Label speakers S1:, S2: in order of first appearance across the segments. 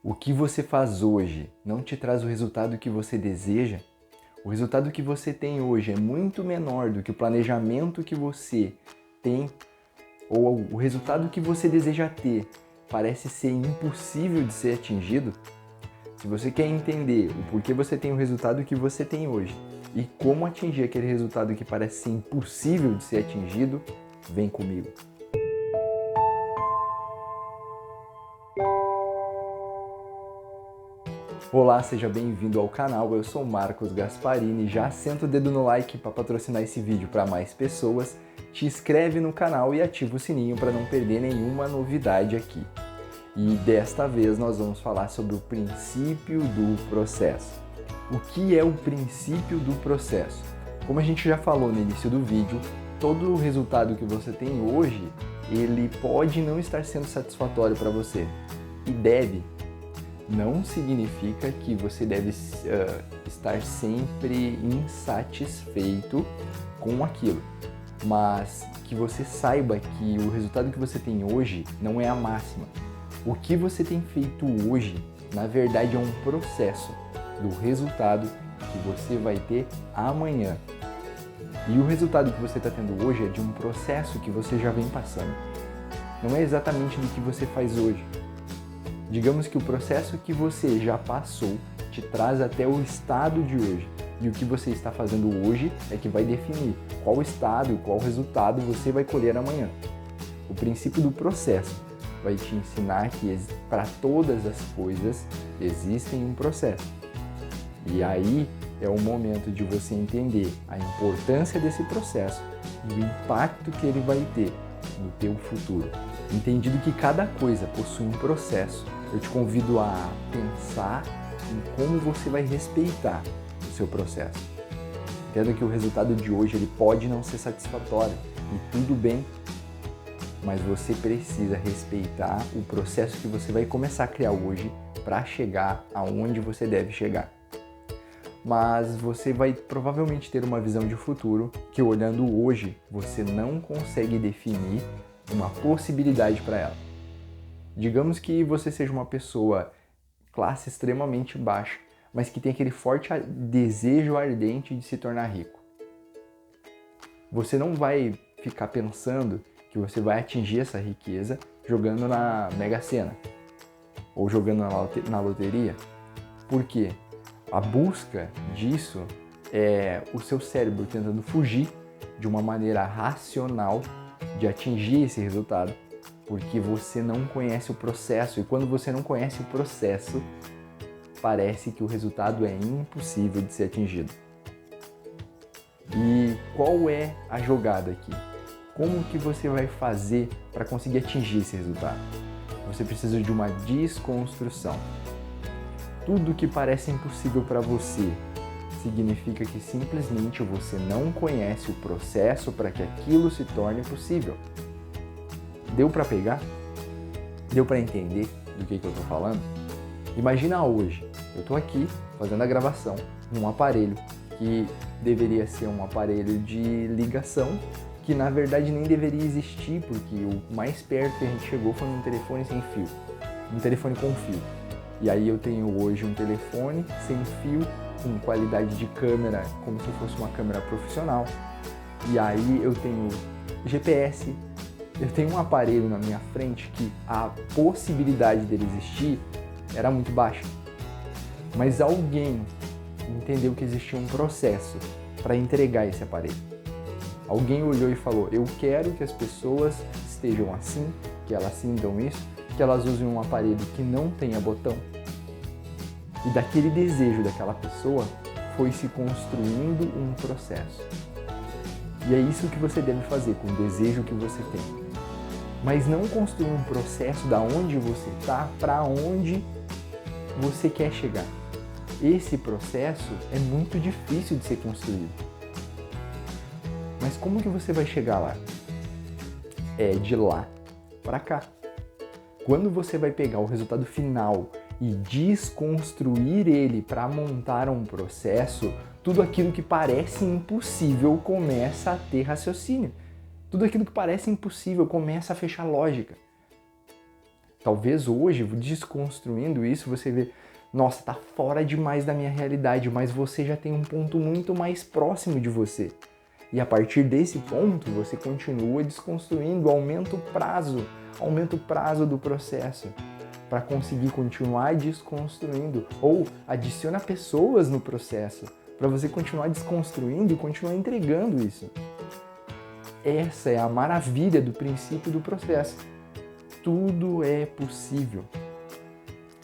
S1: O que você faz hoje não te traz o resultado que você deseja? O resultado que você tem hoje é muito menor do que o planejamento que você tem, ou o resultado que você deseja ter parece ser impossível de ser atingido? Se você quer entender o porquê você tem o resultado que você tem hoje e como atingir aquele resultado que parece ser impossível de ser atingido, vem comigo. Olá, seja bem-vindo ao canal, eu sou Marcos Gasparini, já senta o dedo no like para patrocinar esse vídeo para mais pessoas, te inscreve no canal e ativa o sininho para não perder nenhuma novidade aqui. E desta vez nós vamos falar sobre o princípio do processo. O que é o princípio do processo? Como a gente já falou no início do vídeo, todo o resultado que você tem hoje, ele pode não estar sendo satisfatório para você e deve. Não significa que você deve estar sempre insatisfeito com aquilo, mas que você saiba que o resultado que você tem hoje não é a máxima. O que você tem feito hoje, na verdade, é um processo do resultado que você vai ter amanhã. E o resultado que você está tendo hoje é de um processo que você já vem passando. Não é exatamente do que você faz hoje. Digamos que o processo que você já passou te traz até o estado de hoje. E o que você está fazendo hoje é que vai definir qual estado e qual resultado você vai colher amanhã. O princípio do processo vai te ensinar que para todas as coisas existem um processo. E aí é o momento de você entender a importância desse processo e o impacto que ele vai ter no teu futuro. Entendido que cada coisa possui um processo, eu te convido a pensar em como você vai respeitar o seu processo. Entenda que o resultado de hoje ele pode não ser satisfatório e tudo bem, mas você precisa respeitar o processo que você vai começar a criar hoje para chegar aonde você deve chegar. Mas você vai provavelmente ter uma visão de futuro que, olhando hoje, você não consegue definir uma possibilidade para ela. Digamos que você seja uma pessoa classe extremamente baixa, mas que tem aquele forte desejo ardente de se tornar rico. Você não vai ficar pensando que você vai atingir essa riqueza jogando na Mega Sena ou jogando na loteria. Por quê? A busca disso é o seu cérebro tentando fugir de uma maneira racional de atingir esse resultado, porque você não conhece o processo, e quando você não conhece o processo, parece que o resultado é impossível de ser atingido. E qual é a jogada aqui? Como que você vai fazer para conseguir atingir esse resultado? Você precisa de uma desconstrução. Tudo que parece impossível para você significa que simplesmente você não conhece o processo para que aquilo se torne possível. Deu para pegar? Deu para entender do que eu estou falando? Imagina hoje, eu estou aqui fazendo a gravação num aparelho que deveria ser um aparelho de ligação, que na verdade nem deveria existir, porque o mais perto que a gente chegou foi num telefone sem fio, um telefone com fio. E aí eu tenho hoje um telefone sem fio, com qualidade de câmera como se fosse uma câmera profissional. E aí eu tenho GPS, eu tenho um aparelho na minha frente que a possibilidade dele existir era muito baixa. Mas alguém entendeu que existia um processo para entregar esse aparelho. Alguém olhou e falou: eu quero que as pessoas estejam assim, que elas sintam isso, que elas usem um aparelho que não tenha botão. E daquele desejo daquela pessoa foi se construindo um processo. E é isso que você deve fazer com o desejo que você tem. Mas não construir um processo da onde você está para onde você quer chegar. Esse processo é muito difícil de ser construído. Mas como que você vai chegar lá? É de lá para cá. Quando você vai pegar o resultado final e desconstruir ele para montar um processo, tudo aquilo que parece impossível começa a ter raciocínio. Tudo aquilo que parece impossível começa a fechar lógica. Talvez hoje, desconstruindo isso, você vê, nossa, tá fora demais da minha realidade, mas você já tem um ponto muito mais próximo de você. E a partir desse ponto, você continua desconstruindo, aumenta o prazo do processo para conseguir continuar desconstruindo, ou adiciona pessoas no processo para você continuar desconstruindo e continuar entregando isso. Essa é a maravilha do princípio do processo. Tudo é possível.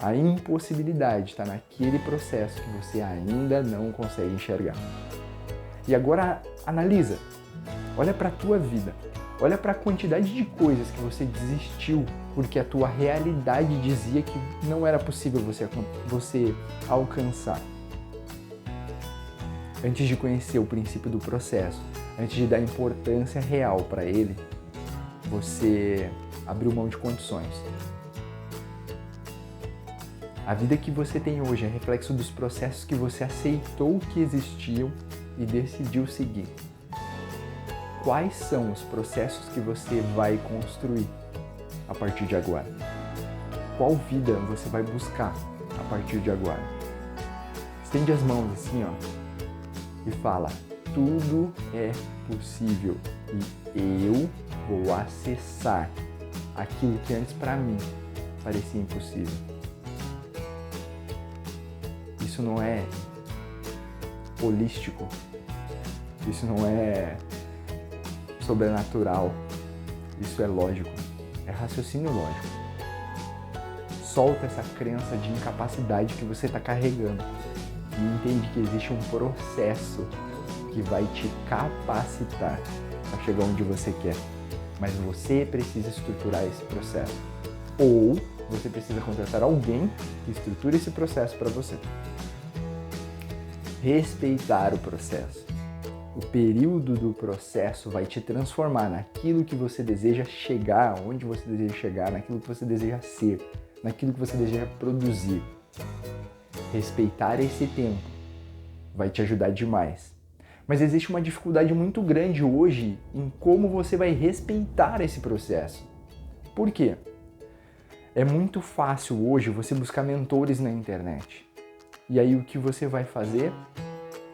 S1: A impossibilidade está naquele processo que você ainda não consegue enxergar. E agora analisa, olha para a tua vida, olha para a quantidade de coisas que você desistiu porque a tua realidade dizia que não era possível você alcançar. Antes de conhecer o princípio do processo, antes de dar importância real para ele, você abriu mão de quantos sonhos? A vida que você tem hoje é reflexo dos processos que você aceitou que existiam e decidiu seguir. Quais são os processos que você vai construir a partir de agora? Qual vida você vai buscar a partir de agora? Estende as mãos assim, ó, e fala: tudo é possível e eu vou acessar aquilo que antes para mim parecia impossível. Isso não é holístico, isso não é sobrenatural, isso é lógico, é raciocínio lógico. Solta essa crença de incapacidade que você está carregando e entende que existe um processo que vai te capacitar para chegar onde você quer, mas você precisa estruturar esse processo, ou você precisa contratar alguém que estruture esse processo para você. Respeitar o processo. O período do processo vai te transformar naquilo que você deseja chegar, onde você deseja chegar, naquilo que você deseja ser, naquilo que você deseja produzir. Respeitar esse tempo vai te ajudar demais. Mas existe uma dificuldade muito grande hoje em como você vai respeitar esse processo. Por quê? É muito fácil hoje você buscar mentores na internet. E aí o que você vai fazer?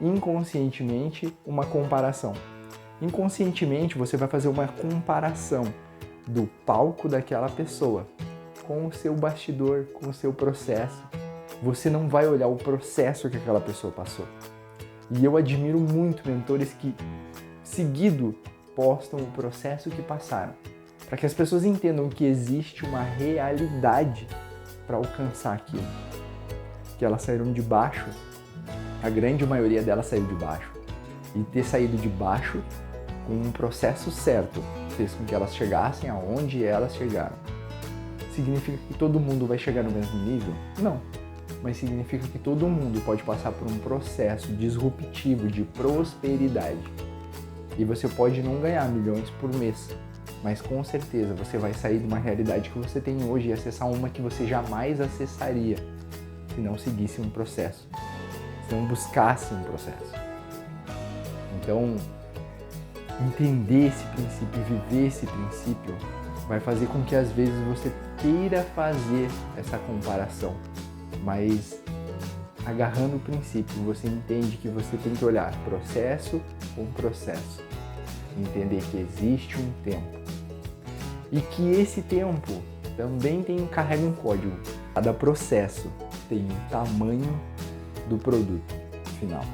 S1: Inconscientemente, uma comparação. Inconscientemente, você vai fazer uma comparação do palco daquela pessoa com o seu bastidor, com o seu processo. Você não vai olhar o processo que aquela pessoa passou. E eu admiro muito mentores que, seguido, postam o processo que passaram, para que as pessoas entendam que existe uma realidade para alcançar aquilo. Que elas saíram de baixo, a grande maioria delas saiu de baixo. E ter saído de baixo com um processo certo fez com que elas chegassem aonde elas chegaram. Significa que todo mundo vai chegar no mesmo nível? Não. Mas significa que todo mundo pode passar por um processo disruptivo de prosperidade. E você pode não ganhar milhões por mês, mas com certeza você vai sair de uma realidade que você tem hoje e acessar uma que você jamais acessaria se não seguisse um processo, se não buscasse um processo. Então, entender esse princípio e viver esse princípio vai fazer com que às vezes você queira fazer essa comparação, mas agarrando o princípio, você entende que você tem que olhar processo com processo, entender que existe um tempo e que esse tempo também carrega um código. Cada processo tem o tamanho do produto final.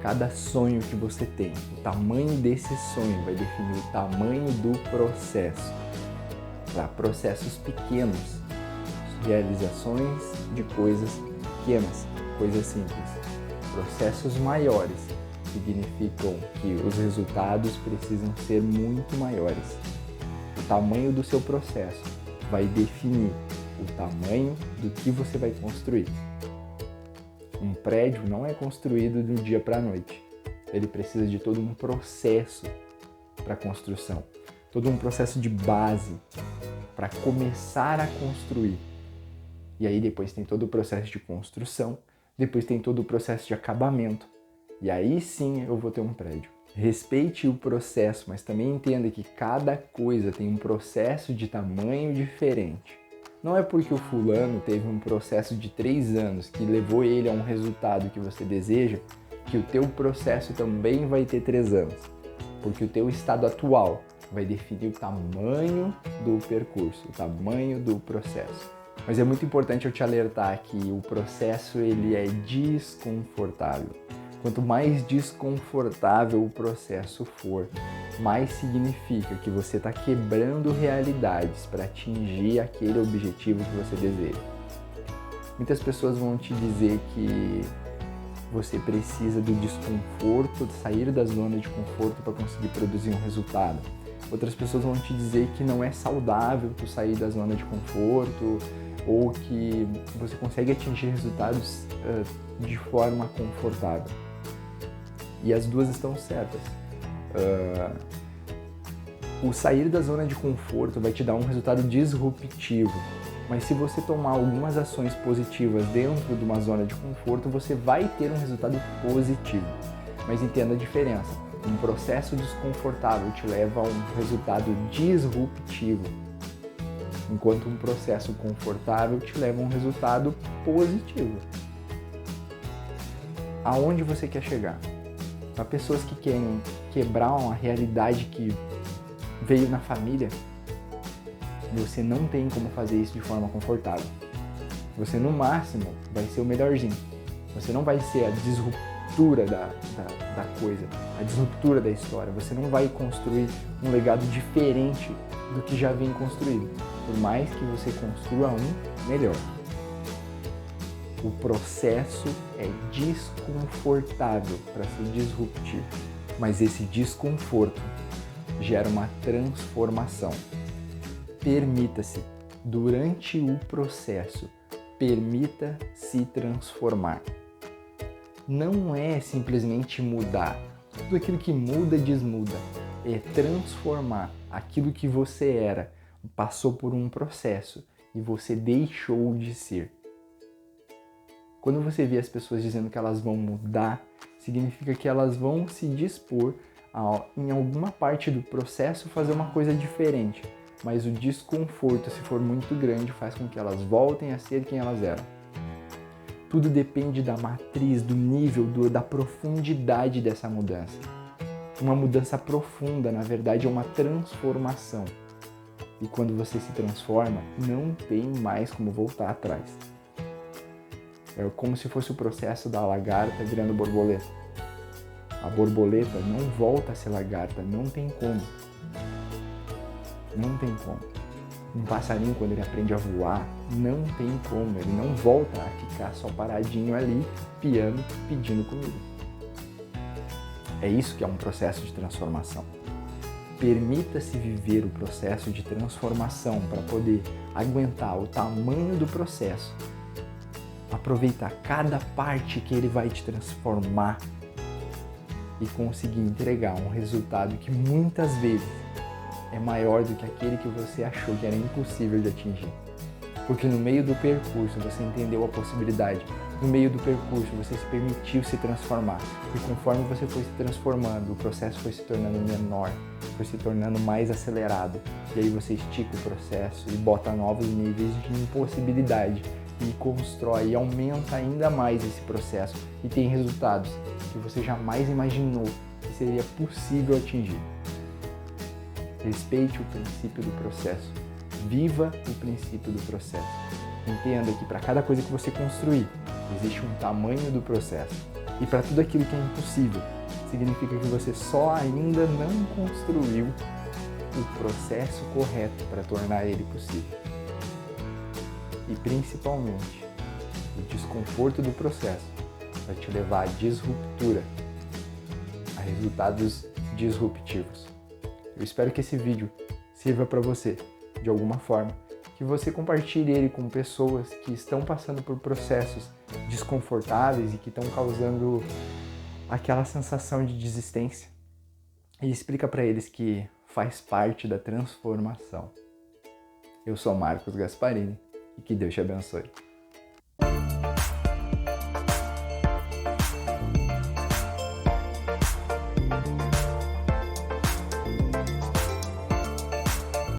S1: Cada sonho que você tem, o tamanho desse sonho vai definir o tamanho do processo. Para processos pequenos, realizações de coisas pequenas, coisas simples. Processos maiores significam que os resultados precisam ser muito maiores. O tamanho do seu processo vai definir o tamanho do que você vai construir. Um prédio não é construído do dia para a noite. Ele precisa de todo um processo para a construção, todo um processo de base para começar a construir. E aí depois tem todo o processo de construção, depois tem todo o processo de acabamento. E aí sim eu vou ter um prédio. Respeite o processo, mas também entenda que cada coisa tem um processo de tamanho diferente. Não é porque o fulano teve um processo de 3 anos que levou ele a um resultado que você deseja, que o teu processo também vai ter 3 anos. Porque o teu estado atual vai definir o tamanho do percurso, o tamanho do processo. Mas é muito importante eu te alertar que o processo ele é desconfortável. Quanto mais desconfortável o processo for, mais significa que você está quebrando realidades para atingir aquele objetivo que você deseja. Muitas pessoas vão te dizer que você precisa do desconforto, de sair da zona de conforto para conseguir produzir um resultado. Outras pessoas vão te dizer que não é saudável tu sair da zona de conforto ou que você consegue atingir resultados de forma confortável. E as duas estão certas. O sair da zona de conforto vai te dar um resultado disruptivo, mas se você tomar algumas ações positivas dentro de uma zona de conforto, você vai ter um resultado positivo. Mas entenda a diferença. Um processo desconfortável te leva a um resultado disruptivo, enquanto um processo confortável te leva a um resultado positivo. Aonde você quer chegar? Para pessoas que querem quebrar uma realidade que veio na família, você não tem como fazer isso de forma confortável. Você, no máximo, vai ser o melhorzinho. Você não vai ser a disruptura da coisa, a disruptura da história. Você não vai construir um legado diferente do que já vem construído. Por mais que você construa um melhor. O processo é desconfortável para ser disruptivo, mas esse desconforto gera uma transformação. Permita-se, durante o processo, permita-se transformar. Não é simplesmente mudar. Tudo aquilo que muda, desmuda. É transformar aquilo que você era, passou por um processo e você deixou de ser. Quando você vê as pessoas dizendo que elas vão mudar, significa que elas vão se dispor a, em alguma parte do processo, fazer uma coisa diferente. Mas o desconforto, se for muito grande, faz com que elas voltem a ser quem elas eram. Tudo depende da matriz, do nível, da profundidade dessa mudança. Uma mudança profunda, na verdade, é uma transformação. E quando você se transforma, não tem mais como voltar atrás. É como se fosse o processo da lagarta virando borboleta. A borboleta não volta a ser lagarta, não tem como. Não tem como. Um passarinho, quando ele aprende a voar, não tem como. Ele não volta a ficar só paradinho ali, piando, pedindo comida. É isso que é um processo de transformação. Permita-se viver o processo de transformação para poder aguentar o tamanho do processo. Aproveitar cada parte que ele vai te transformar e conseguir entregar um resultado que muitas vezes é maior do que aquele que você achou que era impossível de atingir. Porque no meio do percurso você entendeu a possibilidade, no meio do percurso você se permitiu se transformar e conforme você foi se transformando, o processo foi se tornando menor, foi se tornando mais acelerado e aí você estica o processo e bota novos níveis de impossibilidade e constrói e aumenta ainda mais esse processo e tem resultados que você jamais imaginou que seria possível atingir. Respeite o princípio do processo. Viva o princípio do processo. Entenda que para cada coisa que você construir, existe um tamanho do processo. E para tudo aquilo que é impossível, significa que você só ainda não construiu o processo correto para tornar ele possível. E principalmente, o desconforto do processo vai te levar à disruptura, a resultados disruptivos. Eu espero que esse vídeo sirva para você, de alguma forma, que você compartilhe ele com pessoas que estão passando por processos desconfortáveis e que estão causando aquela sensação de desistência. E explica para eles que faz parte da transformação. Eu sou Marcos Gasparini e que Deus te abençoe.